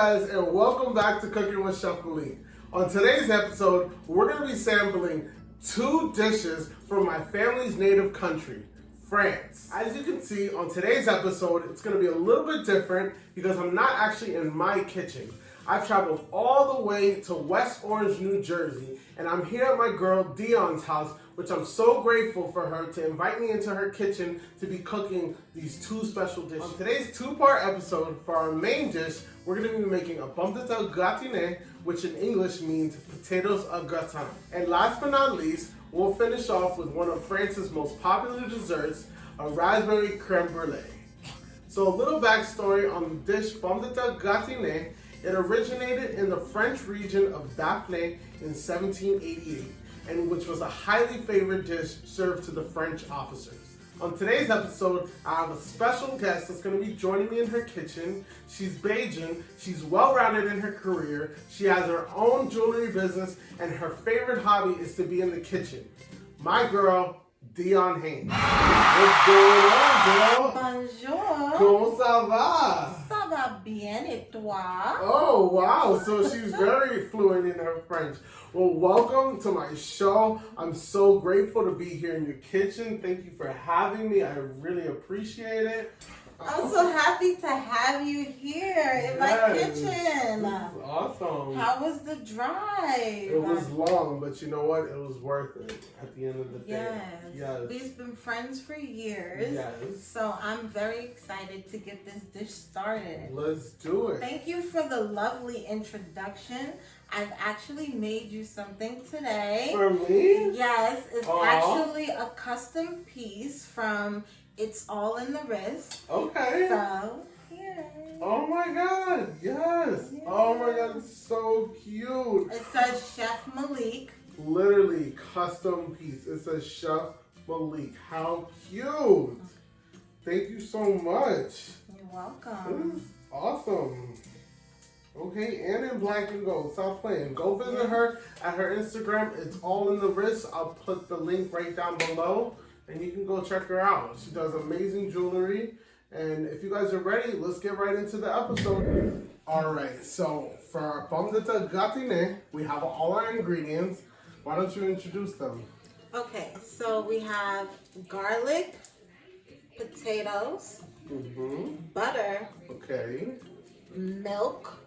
guys, and welcome back to Cooking with Chef Melech. On today's episode, we're going to be sampling 2 dishes from my family's native country, France. As you can see, on today's episode, it's going to be a little bit different because I'm not actually in my kitchen. I've traveled all the way to West Orange, New Jersey, and I'm here at my girl Dionne's house, which I'm so grateful for her to invite me into her kitchen to be cooking these 2 special dishes. On today's 2-part episode, for our main dish, we're going to be making a pomme de terre gratinée, which in English means potatoes au gratin. And last but not least, we'll finish off with one of France's most popular desserts, a raspberry creme brûlée. So a little backstory on the dish pomme de terre gratinée. It originated in the French region of Dauphiné in 1788, and which was a highly favored dish served to the French officers. On today's episode, I have a special guest that's going to be joining me in her kitchen. She's Bajan, she's well-rounded in her career, she has her own jewelry business, and her favorite hobby is to be in the kitchen. My girl, Dionne Hanyes. What's going on, girl? Bonjour. Comment ça va? Ça va bien et toi? Oh, wow. So she's very fluent in her French. Well, welcome to my show. I'm so grateful to be here in your kitchen. Thank you for having me. I really appreciate it. I'm so happy to have you here in my kitchen. This is awesome. How was the drive? It was long, but you know what? It was worth it at the end of the day. Yes. We've been friends for years. Yes. So I'm very excited to get this dish started. Let's do it. Thank you for the lovely introduction. I've actually made you something today. For me? Yes. It's actually a custom piece from It's All in the Wrist. Okay. So, here. Oh my God, yes. Yeah. Oh my God, it's so cute. It says Chef Melech. Literally custom piece. It says Chef Melech. How cute. Thank you so much. You're welcome. This is awesome. Okay, and in black and gold. Stop playing. Go visit her at her Instagram. It's All in the Wrist. I'll put the link right down below. And you can go check her out. She does amazing jewelry. And if you guys are ready, let's get right into the episode. All right, so for our pomme de terre gratinée, we have all our ingredients. Why don't you introduce them? Okay, so we have garlic, potatoes, butter, Okay. milk,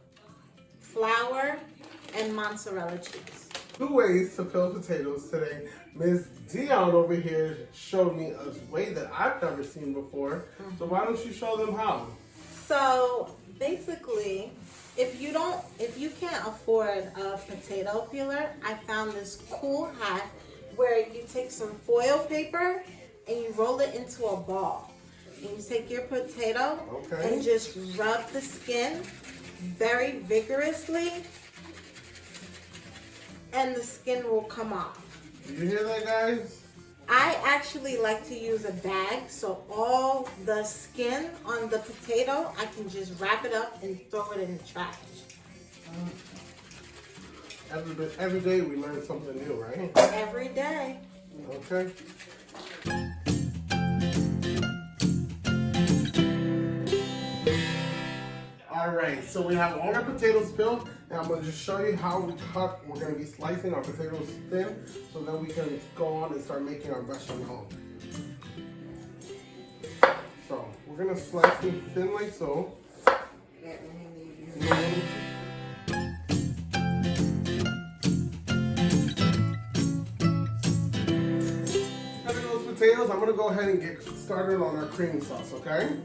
flour, and mozzarella cheese. 2 ways to peel potatoes today. Miss Dionne over here showed me a way that I've never seen before. So why don't you show them how? So basically, if you can't afford a potato peeler, I found this cool hack where you take some foil paper and you roll it into a ball. And you take your potato and just rub the skin very vigorously, and the skin will come off. You hear that, guys? I actually like to use a bag, so all the skin on the potato, I can just wrap it up and throw it in the trash. Every day we learn something new, right? Every day. Okay. All right, so we have all our potatoes peeled, and I'm going to just show you how we cut. We're going to be slicing our potatoes thin, so then we can go on and start making our bechamel. So we're going to slice them thin like so. Cutting those potatoes, I'm going to go ahead and get started on our cream sauce, okay?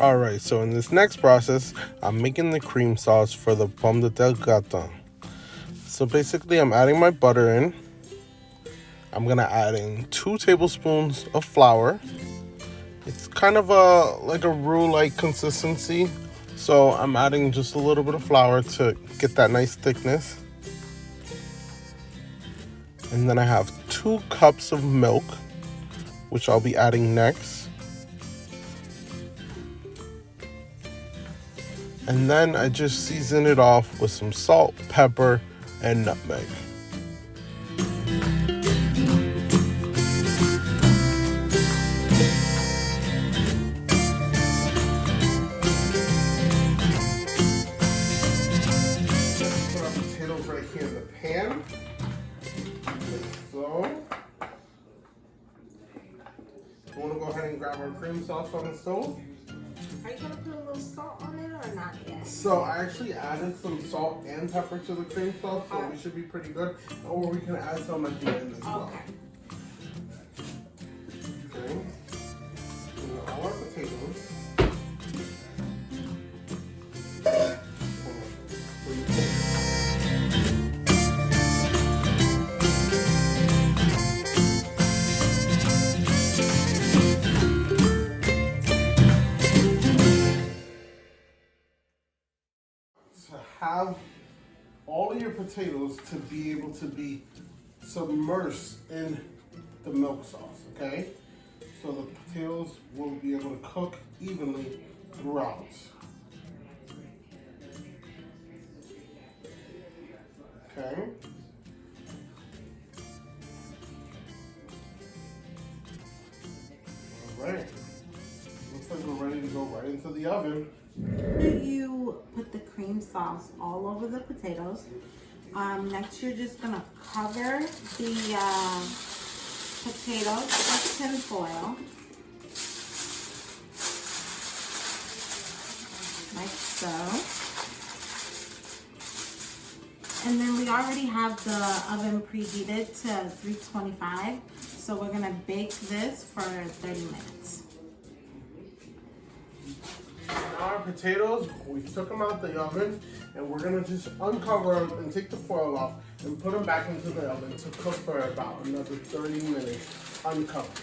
Alright, so in this next process, I'm making the cream sauce for the pomme de terre gratin. So basically, I'm adding my butter in. I'm going to add in 2 tablespoons of flour. It's kind of like a roux-like consistency. So I'm adding just a little bit of flour to get that nice thickness. And then I have 2 cups of milk, which I'll be adding next. And then I just season it off with some salt, pepper, and nutmeg. cream sauce on the stove. Are you gonna put a little salt on it or not yet? So I actually added some salt and pepper to the cream sauce, so we should be pretty good. Or we can add some at the end as well. Okay. And all our potatoes. Have all of your potatoes to be able to be submersed in the milk sauce, okay? So the potatoes will be able to cook evenly throughout. Okay? All right. Looks like we're ready to go right into the oven. You put the cream sauce all over the potatoes. Next, you're just gonna cover the potatoes with tin foil, like so. And then we already have the oven preheated to 325, so we're gonna bake this for 30 minutes. Our potatoes, we took them out the oven, and we're gonna just uncover them and take the foil off and put them back into the oven to cook for about another 30 minutes uncovered.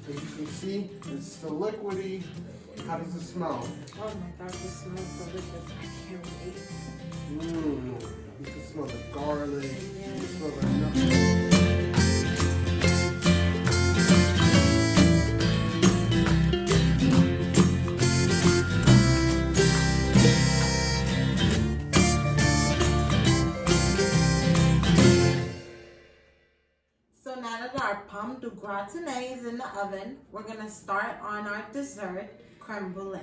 As you can see, it's still liquidy. How does it smell? Oh my gosh, it smells delicious. I can't wait. You can smell the garlic, you can smell the nuts. So now that our pomme de gratin is in the oven, we're gonna start on our dessert, creme brulee.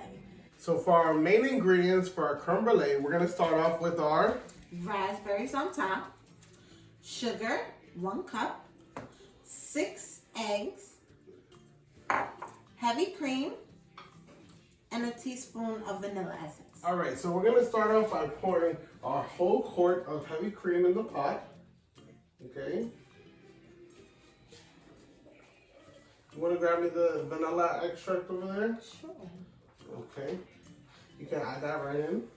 So for our main ingredients for our creme brulee, we're gonna start off with our Raspberries on top, sugar, 1 cup, 6 eggs, heavy cream, and a teaspoon of vanilla essence. All right, so we're gonna start off by pouring our whole quart of heavy cream in the pot. Okay. You wanna grab me the vanilla extract over there? Sure. Okay. You can add that right in.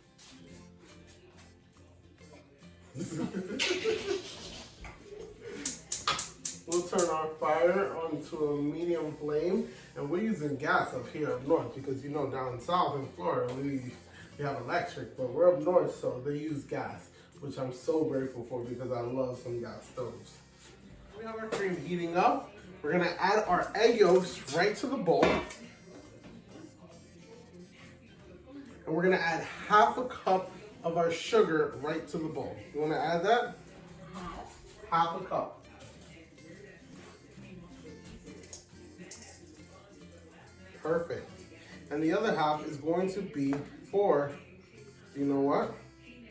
We'll turn our fire onto a medium flame, and we're using gas up here up north because you know down south in Florida we have electric, but we're up north so they use gas, which I'm so grateful for because I love some gas stoves. We have our cream heating up. We're gonna add our egg yolks right to the bowl. And we're gonna add half a cup of our sugar right to the bowl. You wanna add that? Half a cup. Perfect. And the other half is going to be for, you know what?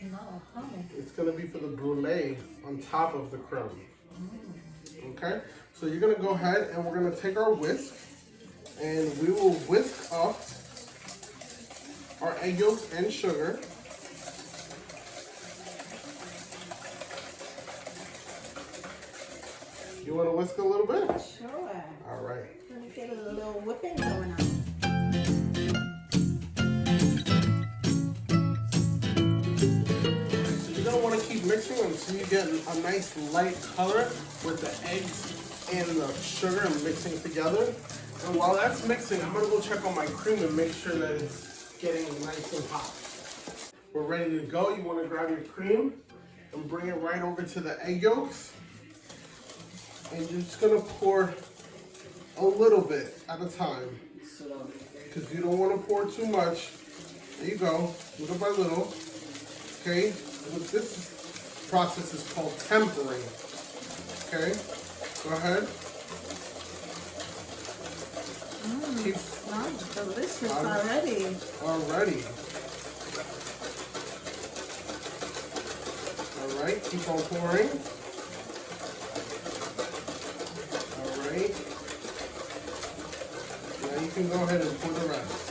No, tell me. It's gonna be for the brulee on top of the creme. Okay? So you're gonna go ahead and we're gonna take our whisk and we will whisk up our egg yolks and sugar. You want to whisk a little bit? Sure. All right. Let me get a little whipping going on. So you're gonna want to keep mixing until you get a nice light color with the eggs and the sugar mixing together. And while that's mixing, I'm gonna go check on my cream and make sure that it's getting nice and hot. We're ready to go. You want to grab your cream and bring it right over to the egg yolks. And you're just gonna pour a little bit at a time because you don't want to pour too much. There you go, little by little. Okay, what this process is called tempering. Okay, go ahead. Keep Smells delicious already. already. All right, keep on pouring. All right. can go ahead and pour the rest.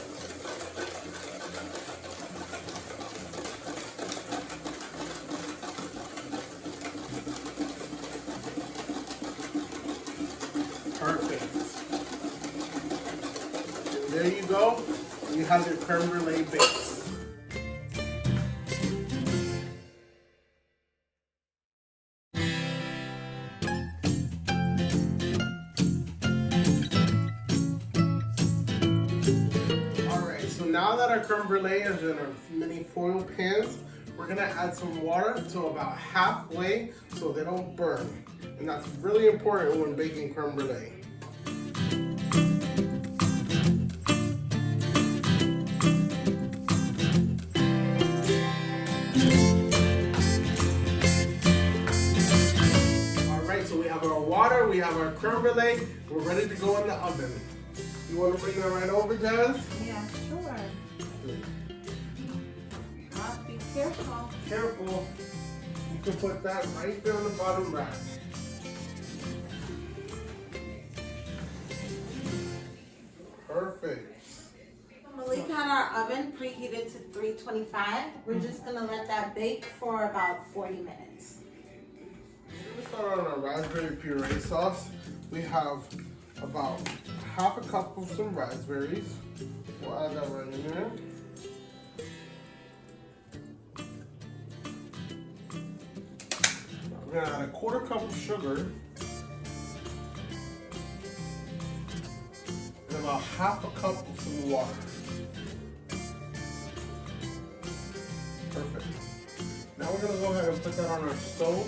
Perfect. There you go. You have your creme brulee base. Now that our creme brulee is in our mini foil pans, we're gonna add some water to about halfway so they don't burn. And that's really important when baking creme brulee. All right, so we have our water, we have our creme brulee, we're ready to go in the oven. You want to bring that right over, Jazz? Yeah, sure. Be careful. Careful. You can put that right there on the bottom rack. Perfect. Malik had our oven preheated to 325. We're just gonna let that bake for about 40 minutes. We're gonna start on our raspberry puree sauce. We have about half a cup of some raspberries. We'll add that right in there. We're gonna add a quarter cup of sugar and about half a cup of some water. Perfect. Now we're gonna go ahead and put that on our stove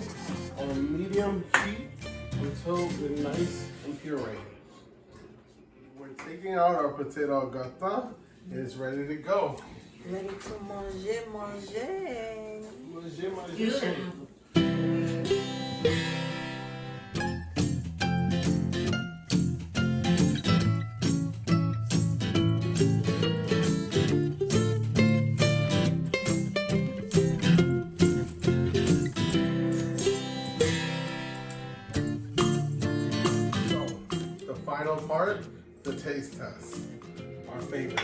on a medium heat until it's nice and pureed. We're taking out our potato gratin. It's ready to go. Ready to manger. Manger, manger. Beautiful. Final part, the taste test, our favorite.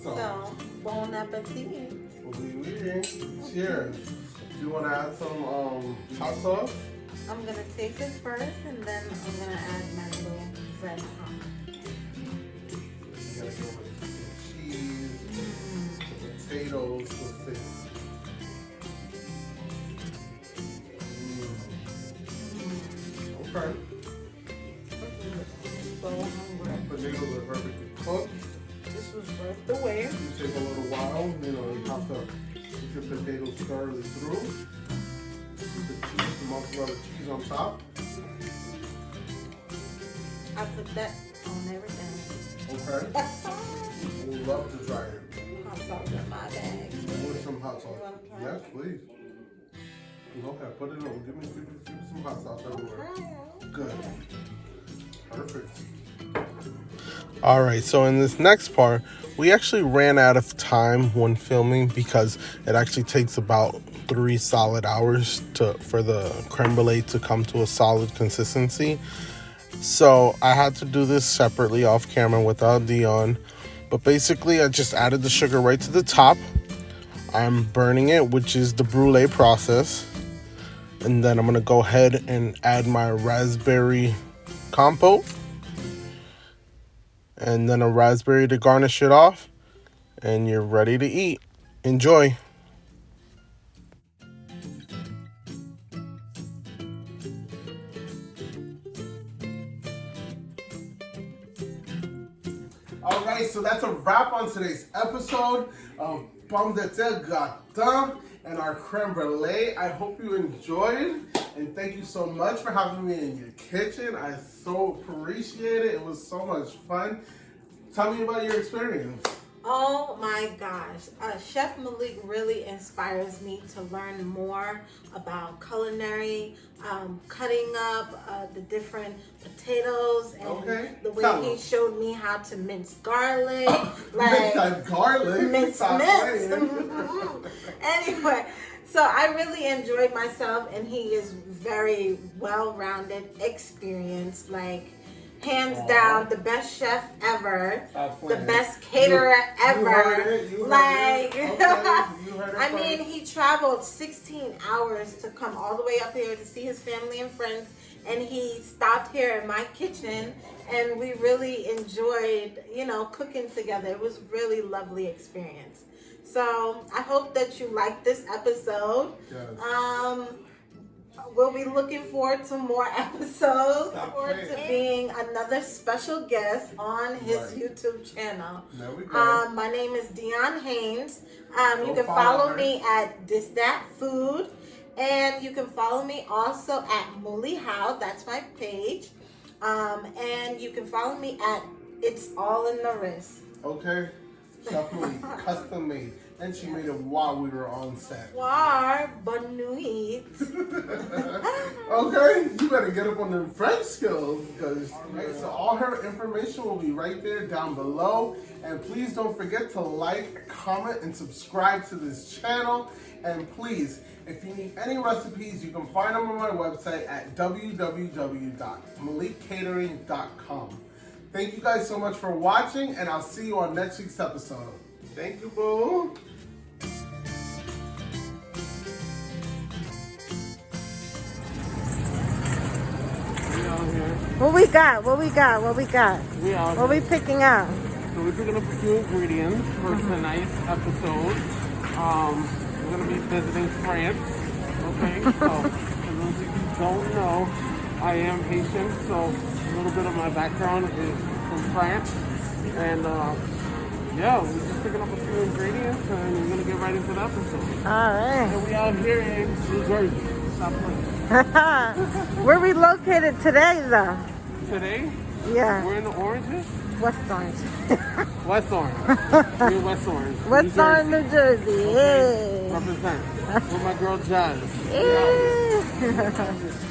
So bon appetit. Cheers. Do you want to add some hot sauce? I'm gonna taste it first, and then I'm gonna add my little red hot. You gotta go with some cheese, potatoes, with this. Okay. So hungry. Potatoes are perfectly cooked. This was worth the wait. You take a little while, you have to get your potatoes thoroughly through. Put the cheese, the mozzarella cheese on top. I put that on everything. Okay. We love to try it. Hot sauce in my bag. With some hot sauce. You want to try? Yes, please. Okay, put it on. Give me some hot sauce everywhere. Good. Perfect. All right, so in this next part, we actually ran out of time when filming because it actually takes about 3 solid hours for the creme brulee to come to a solid consistency. So I had to do this separately off camera without Dionne. But basically, I just added the sugar right to the top. I'm burning it, which is the brûlée process. And then I'm going to go ahead and add my raspberry compote. And then a raspberry to garnish it off. And you're ready to eat. Enjoy. All right, so that's a wrap on today's episode of Pomme de terre gratin and our creme brulee. I hope you enjoyed, and thank you so much for having me in your kitchen. I so appreciate it. It was so much fun. Tell me about your experience. Oh my gosh. Chef Melech really inspires me to learn more about culinary, cutting up the different potatoes, and the way he showed me how to mince garlic. Mince garlic? Mince. Anyway, so I really enjoyed myself, and he is very well-rounded, experienced. Like, hands down, the best chef ever, Stop the playing. best caterer ever. You heard it. You Like, heard it. Okay, you heard it I first. mean, he traveled 16 hours to come all the way up here to see his family and friends, and he stopped here in my kitchen, and we really enjoyed, you know, cooking together. It was really lovely experience. So I hope that you liked this episode. Yes. We'll be looking forward to more episodes. Stop Forward to playing. being another special guest on his Right. YouTube channel. There we go. My name is Dionne Hanyes. You Go can follow follow her. me at This That Food, and you can follow me also at Mully How. That's my page. And you can follow me at It's All in the Wrist. Okay. Chef Melech, custom made. And she made it while we were on set. War, bonne nuit. Okay, you better get up on them French skills because so all her information will be right there down below. And please don't forget to like, comment, and subscribe to this channel. And please, if you need any recipes, you can find them on my website at www.melechcatering.com. Thank you guys so much for watching, and I'll see you on next week's episode. Thank you, boo. What we got? What we got? What we got? We are. What we picking out? So we're picking up a few ingredients for tonight's episode. We're gonna be visiting France. Okay, so for those of you who don't know, I am Haitian, so a little bit of my background is from France. And yeah, we're just picking up a few ingredients and we're gonna get right into the episode. All right. And we out here in New Jersey. Stop playing. Where we located today, though? Today, Yeah, we're in the Oranges. West Orange. West Orange. We're in West Orange. West New Orange, Jersey. New Jersey. Okay. Hey. Represent. With my girl Jazz. Hey.